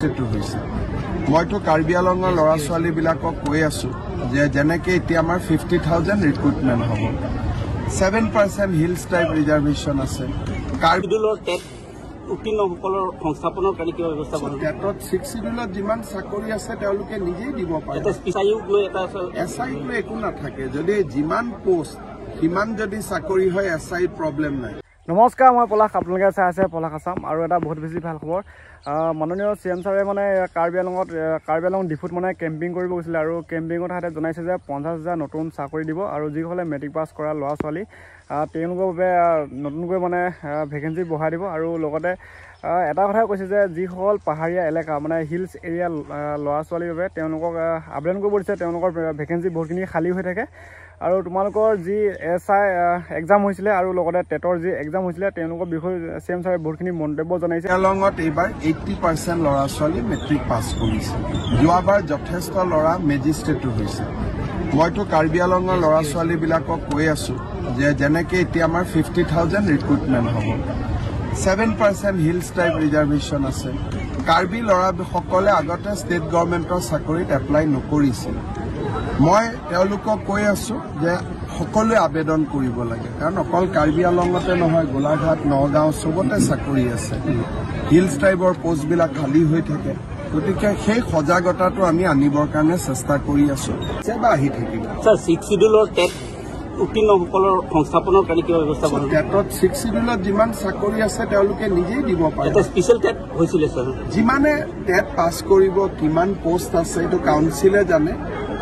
মইতো কাৰ্বি আংলঙৰ ল'ৰা ছোৱালীবিলাকক কৈ আছো যে যেনেকৈ এতিয়া আমাৰ 50,000 ৰিক্ৰুটমেণ্ট হ'ব 7% হিলছ টাইপ ৰিজাৰ্ভেশ্যন আছে কাৰ্বিডুলৰ টেট উত্তীৰ্ণসকলৰ সংস্থাপনৰ কাৰণে কিবা ব্যৱস্থা কৰা টেটত 6 শিডিউলত যিমান চাকৰি আছে তেওঁলোকে নিজেই দিব পাৰে এছআইক লৈ একো নাথাকে যদি যিমান পোষ্ট সিমান যদি চাকৰি হয় এছআইত প্ৰব্লেম নাই। নমস্কাৰ, মই পলাশ, আপোনালোকে চাই আছে পলাশ আছাম। আৰু এটা বহুত বেছি ভাল খবৰ, মাননীয় CM ছাৰে মানে কাৰ্বি আংলং ডিফুত মানে কেম্পিং কৰিব গৈছিলে আৰু কেম্পিঙৰ হাতে জনাইছে যে 50,000 নতুন চাকৰি দিব আৰু যিসকলে মেট্ৰিক পাছ কৰা ল'ৰা ছোৱালী তেওঁলোকৰ বাবে নতুনকৈ মানে ভেকেঞ্চি বঢ়াই দিব। আৰু লগতে এটা কথা কৈছে যে যিসকল পাহাৰীয়া এলেকা মানে হিলছ এৰিয়া ল'ৰা ছোৱালীৰ বাবে তেওঁলোকক আবেদন কৰিব দিছে, তেওঁলোকৰ ভেকেঞ্চি বহুতখিনি খালী হৈ থাকে। আৰু তোমালোকৰ যি SI এক্সাম হৈছিলে আৰু লগতে টেটৰ যি এক্সাম হৈছিলে তেওঁলোকৰ বিষয়ে CM ছাৰে বহুতখিনি মন্তব্য জনাইছে। আংলঙত এইবাৰ 80% ল'ৰা ছোৱালী মেট্ৰিক পাছ কৰিছে, যোৱাবাৰ যথেষ্ট ল'ৰা মেজিষ্ট্ৰেটো হৈছে। মইতো কাৰ্বি আংলঙৰ ল'ৰা ছোৱালীবিলাকক কৈ আছো যে যেনেকৈ এতিয়া আমাৰ 50,000 ৰিক্ৰুটমেণ্ট হ'ব 7% হিলছ টাইপ ৰিজাৰ্ভেশ্যন আছে। কাৰ্বি ল'ৰাসকলে আগতে ষ্টেট গভৰ্ণমেণ্টৰ চাকৰিত এপ্লাই নকৰিছিল। মই তেওঁলোকক কৈ আছো যে সকলোৱে আবেদন কৰিব লাগে, কাৰণ অকল কাৰ্বি আংলঙতে নহয়, গোলাঘাট, নগাঁও চবতে চাকৰি আছে, হিলছ টাইপৰ পোষ্টবিলাক খালী হৈ থাকে। গতিকে সেই সজাগতাটো আমি আনিবৰ কাৰণে চেষ্টা কৰি আছো বা আহি থাকিব। উত্তীৰ্ণসকলৰ সংস্থাপনৰ কাৰণে কিবা ব্যৱস্থা কৰা টেটত 6 শিডিউলত যিমান চাকৰি আছে তেওঁলোকে নিজেই দিব পাৰে। স্পেচিয়েল টেট হৈছিলে ছাৰ, যিমানে টেট পাছ কৰিব কিমান পোষ্ট আছে এইটো কাউন্সিলে জানে।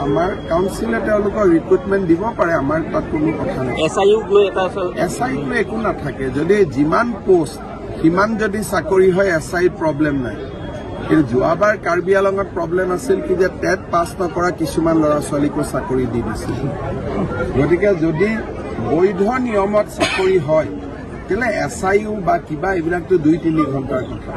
আমাৰ কাউন্সিলে তেওঁলোকৰ ৰিক্ৰুটমেণ্ট দিব পাৰে, আমাৰ তাত কোনো কথা নাই। এছআইক লৈ একো নাথাকে যদি যিমান পোষ্ট সিমান যদি চাকৰি হয় এছআইত প্ৰব্লেম নাই। কিন্তু যোৱাবাৰ কাৰ্বি আংলঙত প্ৰব্লেম আছিল কি যে টেট পাছ নকৰা কিছুমান ল'ৰা ছোৱালীকো চাকৰি দি দিছিল। গতিকে যদি বৈধ নিয়মত চাকৰি হয় তেতিয়াহ'লে SIও বা কিবা এইবিলাকতো 2-3 ঘণ্টাৰ কথা।